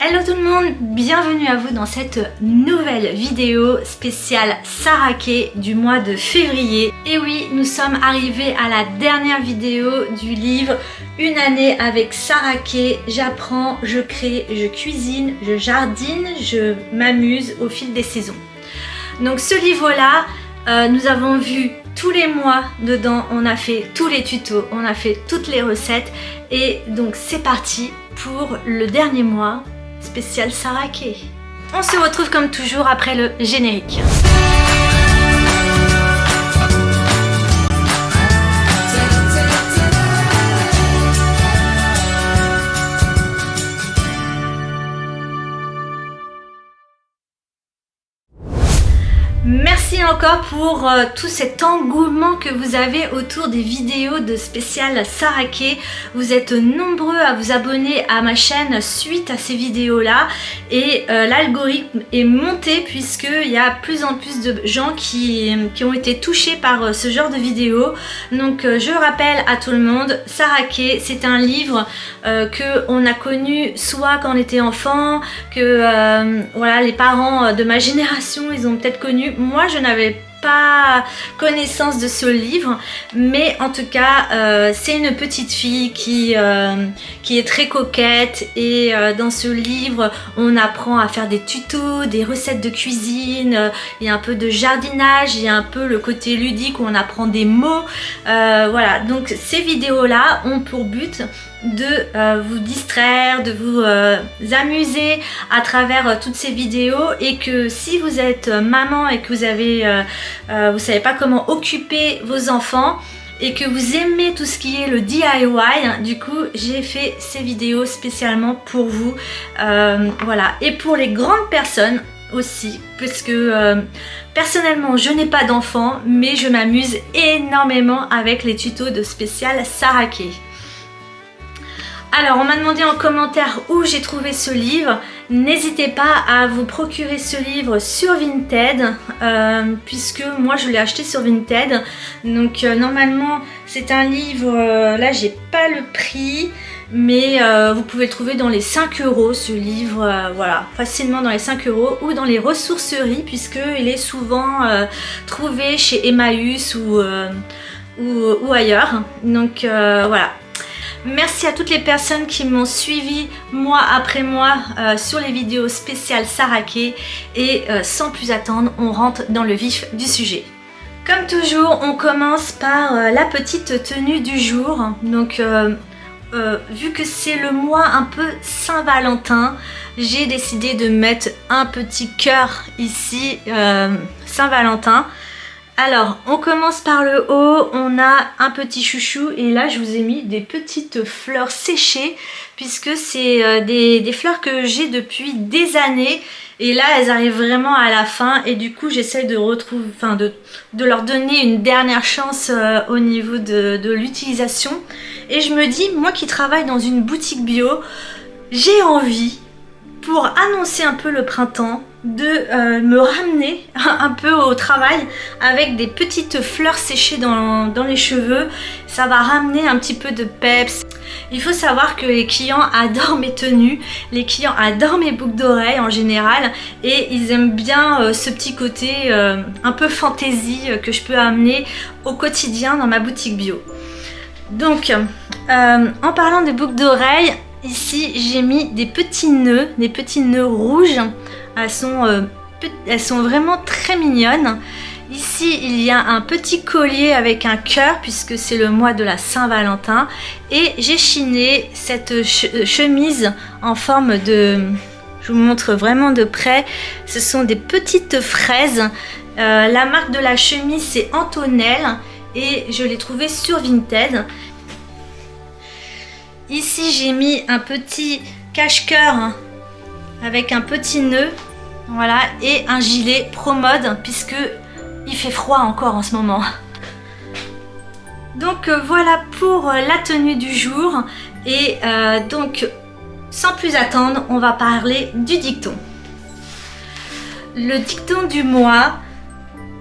Hello tout le monde, bienvenue à vous dans cette nouvelle vidéo spéciale Saraké du mois de février. Et oui, nous sommes arrivés à la dernière vidéo du livre Une année avec Saraké. J'apprends, je crée, je cuisine, je jardine, je m'amuse au fil des saisons. Donc ce livre-là, nous avons vu tous les mois dedans, on a fait tous les tutos, on a fait toutes les recettes. Et donc c'est parti pour le dernier mois spécial Saraké. On se retrouve comme toujours après le générique. Merci encore pour tout cet engouement que vous avez autour des vidéos de spécial Saraké. Vous êtes nombreux à vous abonner à ma chaîne suite à ces vidéos là et l'algorithme est monté puisqu'il y a plus en plus de gens qui ont été touchés par ce genre de vidéos. Donc je rappelle à tout le monde, Saraké c'est un livre qu'on a connu soit quand on était enfant, que voilà, les parents de ma génération ils ont peut-être connu. Moi je n'avais pas connaissance de ce livre, mais en tout cas c'est une petite fille qui est très coquette et dans ce livre on apprend à faire des tutos, des recettes de cuisine, il y a un peu de jardinage, il y a un peu le côté ludique où on apprend des mots, voilà, donc ces vidéos là ont pour but de vous distraire, de vous amuser à travers toutes ces vidéos, et que si vous êtes maman et que vous avez vous savez pas comment occuper vos enfants et que vous aimez tout ce qui est le DIY, du coup j'ai fait ces vidéos spécialement pour vous, voilà, et pour les grandes personnes aussi, puisque personnellement je n'ai pas d'enfants mais je m'amuse énormément avec les tutos de spécial Saraké. Alors on m'a demandé en commentaire où j'ai trouvé ce livre. N'hésitez pas à vous procurer ce livre sur Vinted, puisque moi je l'ai acheté sur Vinted. Donc normalement c'est un livre, là j'ai pas le prix, mais vous pouvez le trouver dans les 5 € ce livre, voilà, facilement dans les 5 € ou dans les ressourceries, puisqu'il est souvent trouvé chez Emmaüs ou ailleurs. Donc voilà. Merci à toutes les personnes qui m'ont suivi mois après mois sur les vidéos spéciales Saraké, et sans plus attendre, on rentre dans le vif du sujet. Comme toujours, on commence par la petite tenue du jour. Donc vu que c'est le mois un peu Saint-Valentin, j'ai décidé de mettre un petit cœur ici, Saint-Valentin. Alors, on commence par le haut, on a un petit chouchou, et là je vous ai mis des petites fleurs séchées, puisque c'est des fleurs que j'ai depuis des années, et là elles arrivent vraiment à la fin, et du coup j'essaie de retrouver, enfin de leur donner une dernière chance au niveau de l'utilisation. Et je me dis, moi qui travaille dans une boutique bio, j'ai envie, pour annoncer un peu le printemps, de me ramener un peu au travail avec des petites fleurs séchées dans les cheveux. Ça va ramener un petit peu de peps. Il faut savoir que les clients adorent mes tenues, les clients adorent mes boucles d'oreilles en général, et ils aiment bien ce petit côté un peu fantaisie que je peux amener au quotidien dans ma boutique bio. Donc en parlant des boucles d'oreilles, ici j'ai mis des petits nœuds rouges. Elles sont vraiment très mignonnes. Ici il y a un petit collier avec un cœur, puisque c'est le mois de la Saint-Valentin, et j'ai chiné cette chemise en forme de... Je vous montre vraiment de près, ce sont des petites fraises. La marque de la chemise c'est Antonelle, et je l'ai trouvée sur Vinted. Ici j'ai mis un petit cache-cœur avec un petit nœud, voilà, et un gilet ProMode, puisque il fait froid encore en ce moment. Donc voilà pour la tenue du jour, et donc sans plus attendre, on va parler du dicton. Le dicton du mois: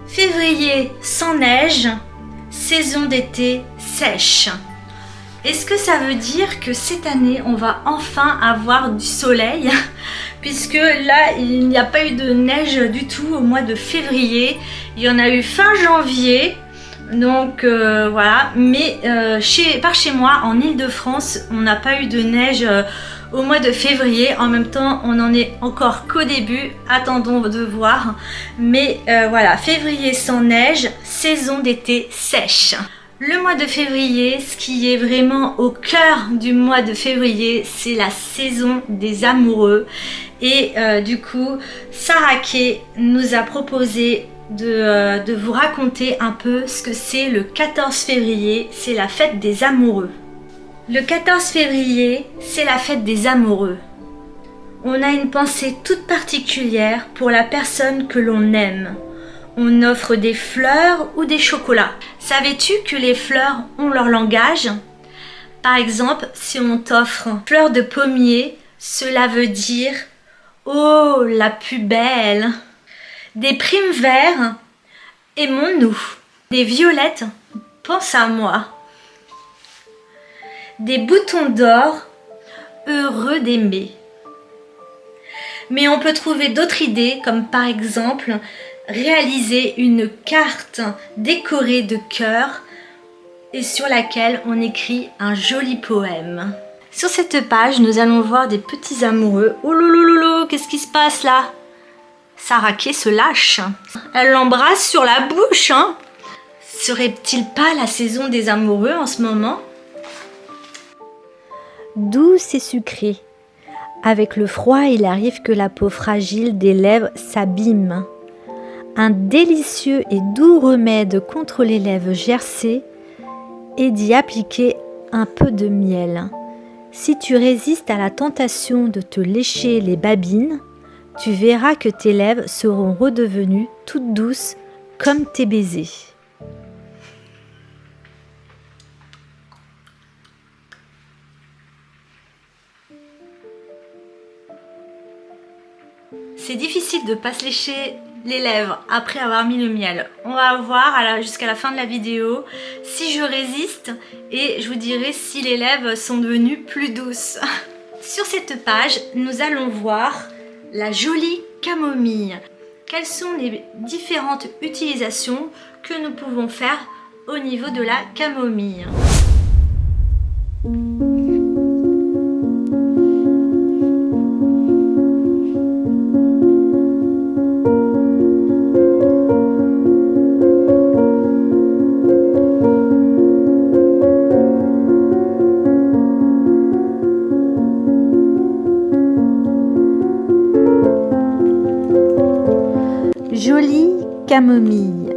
février sans neige, saison d'été sèche. Est-ce que ça veut dire que cette année, on va enfin avoir du soleil? Puisque là, il n'y a pas eu de neige du tout au mois de février. Il y en a eu fin janvier. Donc voilà. Mais par chez moi, en Île-de-France, on n'a pas eu de neige au mois de février. En même temps, on n'en est encore qu'au début. Attendons de voir. Mais voilà, février sans neige, saison d'été sèche. Le mois de février, ce qui est vraiment au cœur du mois de février, c'est la saison des amoureux. Et du coup, Sarah Kay nous a proposé de vous raconter un peu ce que c'est le 14 février, c'est la fête des amoureux. Le 14 février, c'est la fête des amoureux. On a une pensée toute particulière pour la personne que l'on aime. On offre des fleurs ou des chocolats. Savais-tu que les fleurs ont leur langage? Par exemple, si on t'offre fleurs de pommier, cela veut dire « Oh, la plus belle !» Des primes verts, « Aimons-nous !» Des violettes, « Pense à moi !» Des boutons d'or, « Heureux d'aimer !» Mais on peut trouver d'autres idées, comme par exemple réaliser une carte décorée de cœurs et sur laquelle on écrit un joli poème. Sur cette page, nous allons voir des petits amoureux. Oh lolo, qu'est-ce qui se passe là? Sarah Kay se lâche. Elle l'embrasse sur la bouche. Serait-il pas la saison des amoureux en ce moment? Douce et sucrée. Avec le froid, il arrive que la peau fragile des lèvres s'abîme. Un délicieux et doux remède contre les lèvres gercées est d'y appliquer un peu de miel. Si tu résistes à la tentation de te lécher les babines, tu verras que tes lèvres seront redevenues toutes douces comme tes baisers. C'est difficile de ne pas se lécher les lèvres après avoir mis le miel. On va voir jusqu'à la fin de la vidéo si je résiste et je vous dirai si les lèvres sont devenues plus douces. Sur cette page, nous allons voir la jolie camomille. Quelles sont les différentes utilisations que nous pouvons faire au niveau de la camomille? Jolie camomille.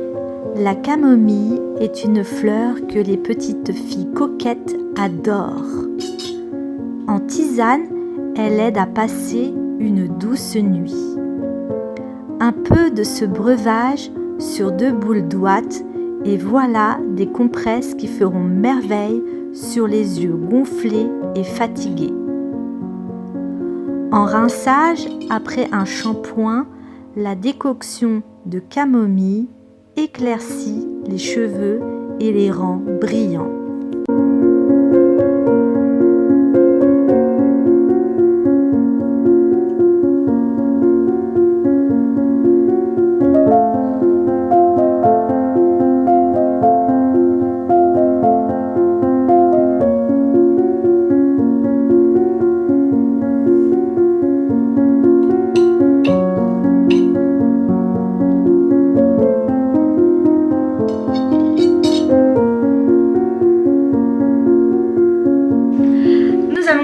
La camomille est une fleur que les petites filles coquettes adorent. En tisane, elle aide à passer une douce nuit. Un peu de ce breuvage sur 2 boules d'ouate et voilà des compresses qui feront merveille sur les yeux gonflés et fatigués. En rinçage, après un shampoing, la décoction de camomille éclaircit les cheveux et les rend brillants.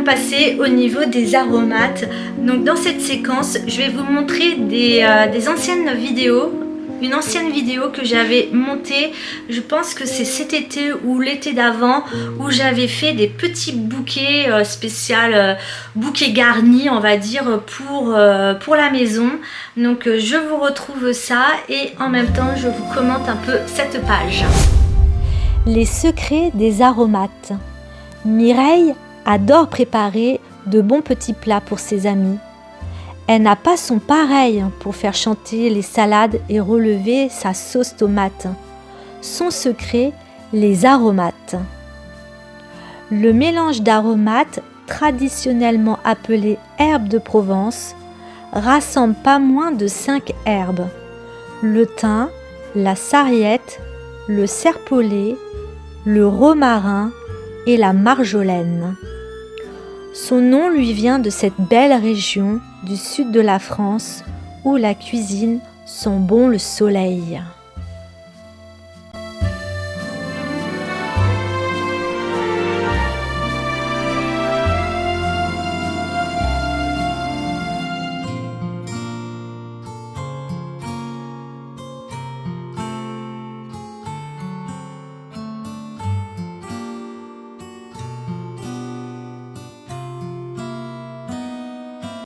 Passer au niveau des aromates. Donc dans cette séquence, je vais vous montrer des anciennes vidéos. Une ancienne vidéo que j'avais montée, je pense que c'est cet été ou l'été d'avant, où j'avais fait des petits bouquets bouquets garnis, on va dire, pour la maison. Donc je vous retrouve ça et en même temps je vous commente un peu cette page. Les secrets des aromates. Mireille adore préparer de bons petits plats pour ses amis. Elle n'a pas son pareil pour faire chanter les salades et relever sa sauce tomate. Son secret, les aromates. Le mélange d'aromates, traditionnellement appelé herbes de Provence, rassemble pas moins de 5 herbes: le thym, la sarriette, le serpolet, le romarin et la marjolaine. Son nom lui vient de cette belle région du sud de la France où la cuisine sent bon le soleil.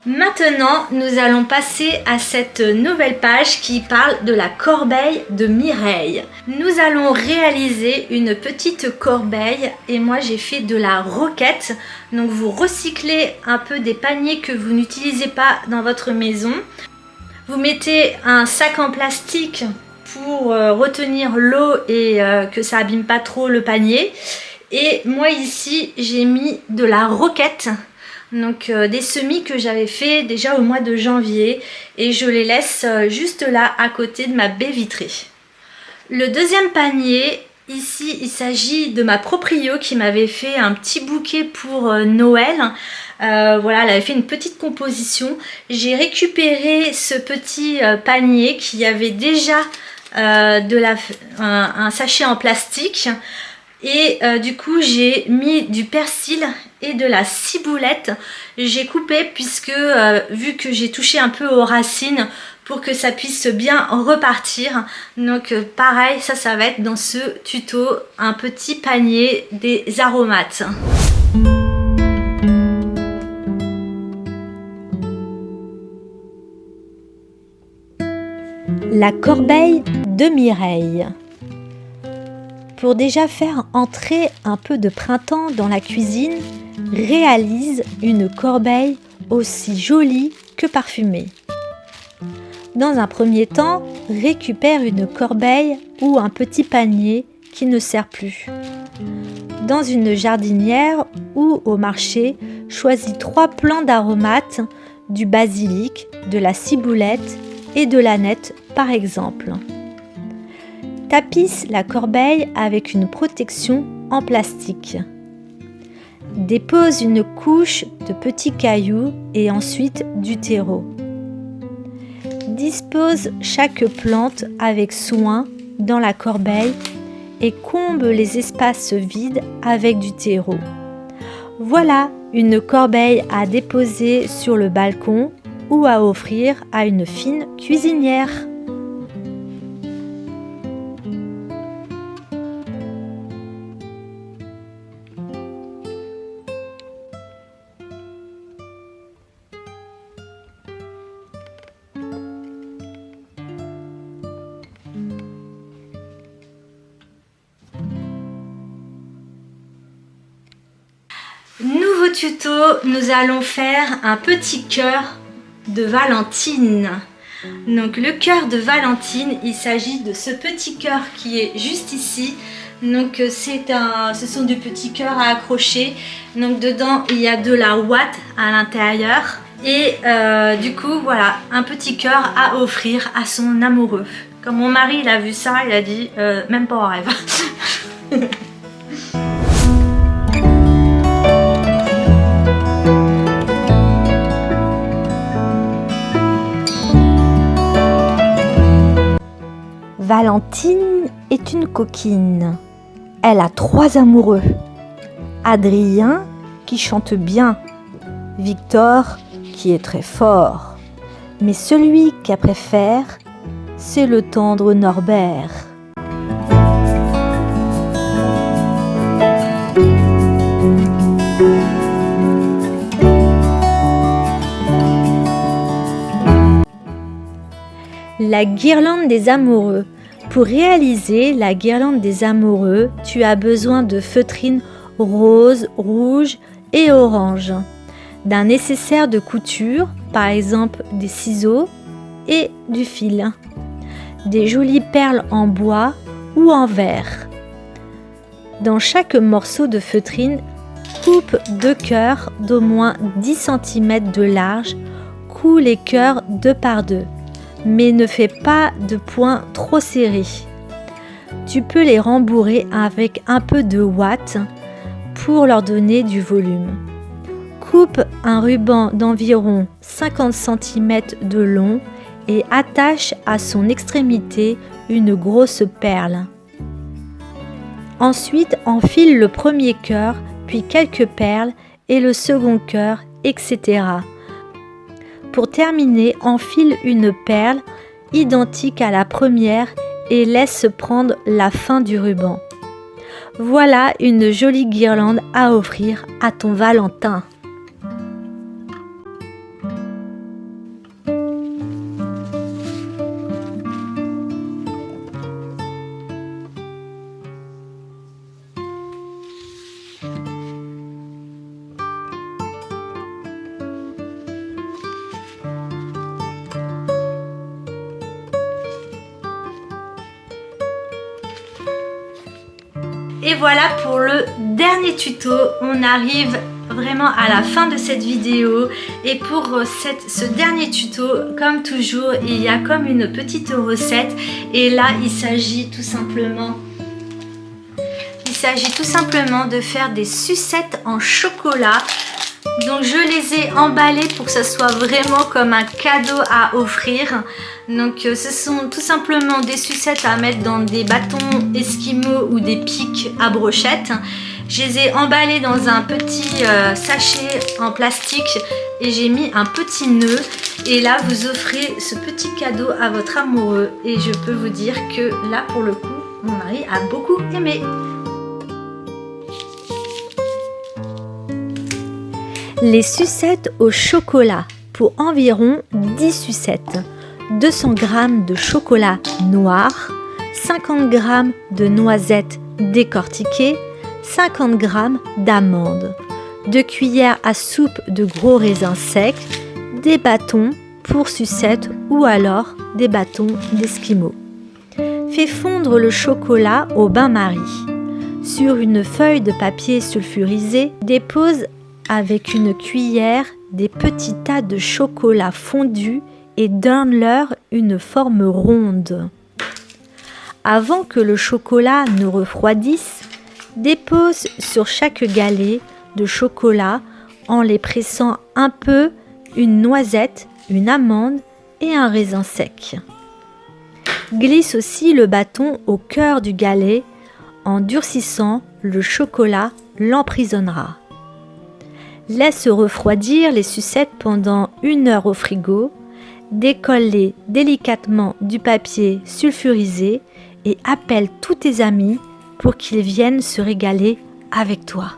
Maintenant, nous allons passer à cette nouvelle page qui parle de la corbeille de Mireille. Nous allons réaliser une petite corbeille et moi j'ai fait de la roquette. Donc vous recyclez un peu des paniers que vous n'utilisez pas dans votre maison. Vous mettez un sac en plastique pour retenir l'eau et que ça abîme pas trop le panier. Et moi ici j'ai mis de la roquette. Donc des semis que j'avais fait déjà au mois de janvier et je les laisse juste là à côté de ma baie vitrée. Le deuxième panier, ici il s'agit de ma proprio qui m'avait fait un petit bouquet pour Noël. Voilà, elle avait fait une petite composition. J'ai récupéré ce petit panier qui avait déjà un sachet en plastique. Et du coup j'ai mis du persil et de la ciboulette. J'ai coupé puisque vu que j'ai touché un peu aux racines pour que ça puisse bien repartir. Donc pareil, ça va être dans ce tuto, un petit panier des aromates. La corbeille de Mireille. Pour déjà faire entrer un peu de printemps dans la cuisine, réalise une corbeille aussi jolie que parfumée. Dans un premier temps, récupère une corbeille ou un petit panier qui ne sert plus. Dans une jardinière ou au marché, choisis 3 plants d'aromates, du basilic, de la ciboulette et de l'aneth par exemple. Tapisse la corbeille avec une protection en plastique. Dépose une couche de petits cailloux et ensuite du terreau. Dispose chaque plante avec soin dans la corbeille et comble les espaces vides avec du terreau. Voilà une corbeille à déposer sur le balcon ou à offrir à une fine cuisinière. Nouveau tuto, nous allons faire un petit cœur de Valentine. Donc le cœur de Valentine, il s'agit de ce petit cœur qui est juste ici. Donc ce sont des petits cœurs à accrocher. Donc dedans il y a de la ouate à l'intérieur. Et du coup voilà, un petit cœur à offrir à son amoureux. Quand mon mari il a vu ça, il a dit même pas en rêve. Valentine est une coquine. Elle a 3 amoureux. Adrien, qui chante bien. Victor, qui est très fort. Mais celui qu'elle préfère, c'est le tendre Norbert. La guirlande des amoureux. Pour réaliser la guirlande des amoureux, tu as besoin de feutrines rose, rouge et orange, d'un nécessaire de couture, par exemple des ciseaux et du fil, des jolies perles en bois ou en verre. Dans chaque morceau de feutrine, Coupe 2 cœurs d'au moins 10 cm de large, coud les cœurs 2 par 2, mais ne fais pas de points trop serrés. Tu peux les rembourrer avec un peu de ouate pour leur donner du volume. Coupe un ruban d'environ 50 cm de long et attache à son extrémité une grosse perle. Ensuite, enfile le premier cœur, puis quelques perles et le second cœur, etc. Pour terminer, enfile une perle identique à la première et laisse prendre la fin du ruban. Voilà une jolie guirlande à offrir à ton Valentin. Et voilà pour le dernier tuto. On arrive vraiment à la fin de cette vidéo et pour ce dernier tuto, comme toujours, il y a comme une petite recette et là il s'agit tout simplement de faire des sucettes en chocolat. Donc je les ai emballées pour que ça soit vraiment comme un cadeau à offrir. Donc ce sont tout simplement des sucettes à mettre dans des bâtons esquimaux ou des pics à brochettes. Je les ai emballées dans un petit sachet en plastique et j'ai mis un petit nœud. Et là vous offrez ce petit cadeau à votre amoureux et je peux vous dire que là pour le coup mon mari a beaucoup aimé. Les sucettes au chocolat pour environ 10 sucettes. 200 g de chocolat noir, 50 g de noisettes décortiquées, 50 g d'amandes, 2 cuillères à soupe de gros raisins secs, des bâtons pour sucettes ou alors des bâtons d'esquimaux. Fais fondre le chocolat au bain-marie. Sur une feuille de papier sulfurisé, dépose avec une cuillère des petits tas de chocolat fondu et donne-leur une forme ronde. Avant que le chocolat ne refroidisse, dépose sur chaque galet de chocolat en les pressant un peu une noisette, une amande et un raisin sec. Glisse aussi le bâton au cœur du galet. En durcissant, le chocolat l'emprisonnera. Laisse refroidir les sucettes pendant 1 heure au frigo. Décolle-les délicatement du papier sulfurisé et appelle tous tes amis pour qu'ils viennent se régaler avec toi.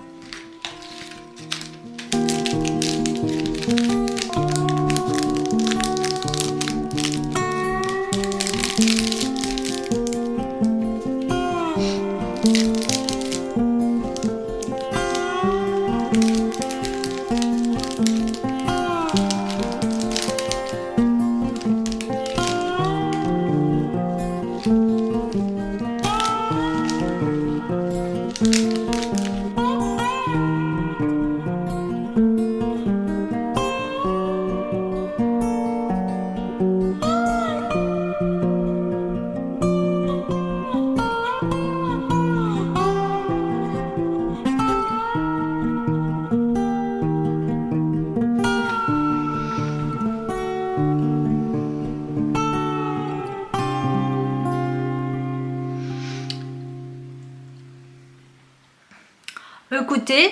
Écoutez,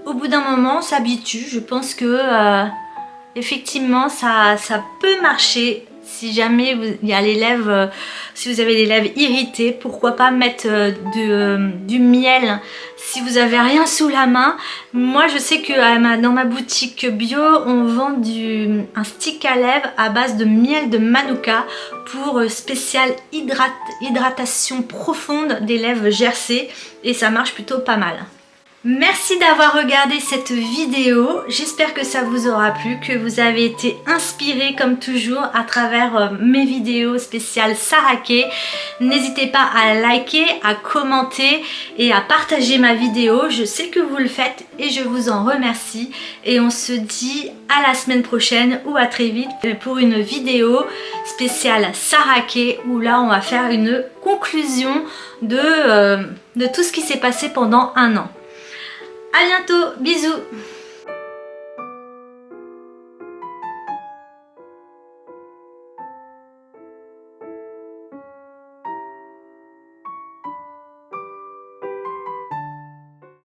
au bout d'un moment on s'habitue. Je pense que effectivement ça peut marcher. Si jamais il y a les lèvres, si vous avez les lèvres irritées, pourquoi pas mettre du miel si vous avez rien sous la main. Moi je sais que dans ma boutique bio on vend un stick à lèvres à base de miel de manuka pour spécial hydratation profonde des lèvres gercées et ça marche plutôt pas mal. Merci d'avoir regardé cette vidéo, j'espère que ça vous aura plu, que vous avez été inspirés comme toujours à travers mes vidéos spéciales Saraké. N'hésitez pas à liker, à commenter et à partager ma vidéo, je sais que vous le faites et je vous en remercie. Et on se dit à la semaine prochaine ou à très vite pour une vidéo spéciale Saraké où là on va faire une conclusion de tout ce qui s'est passé pendant un an. À bientôt, bisous!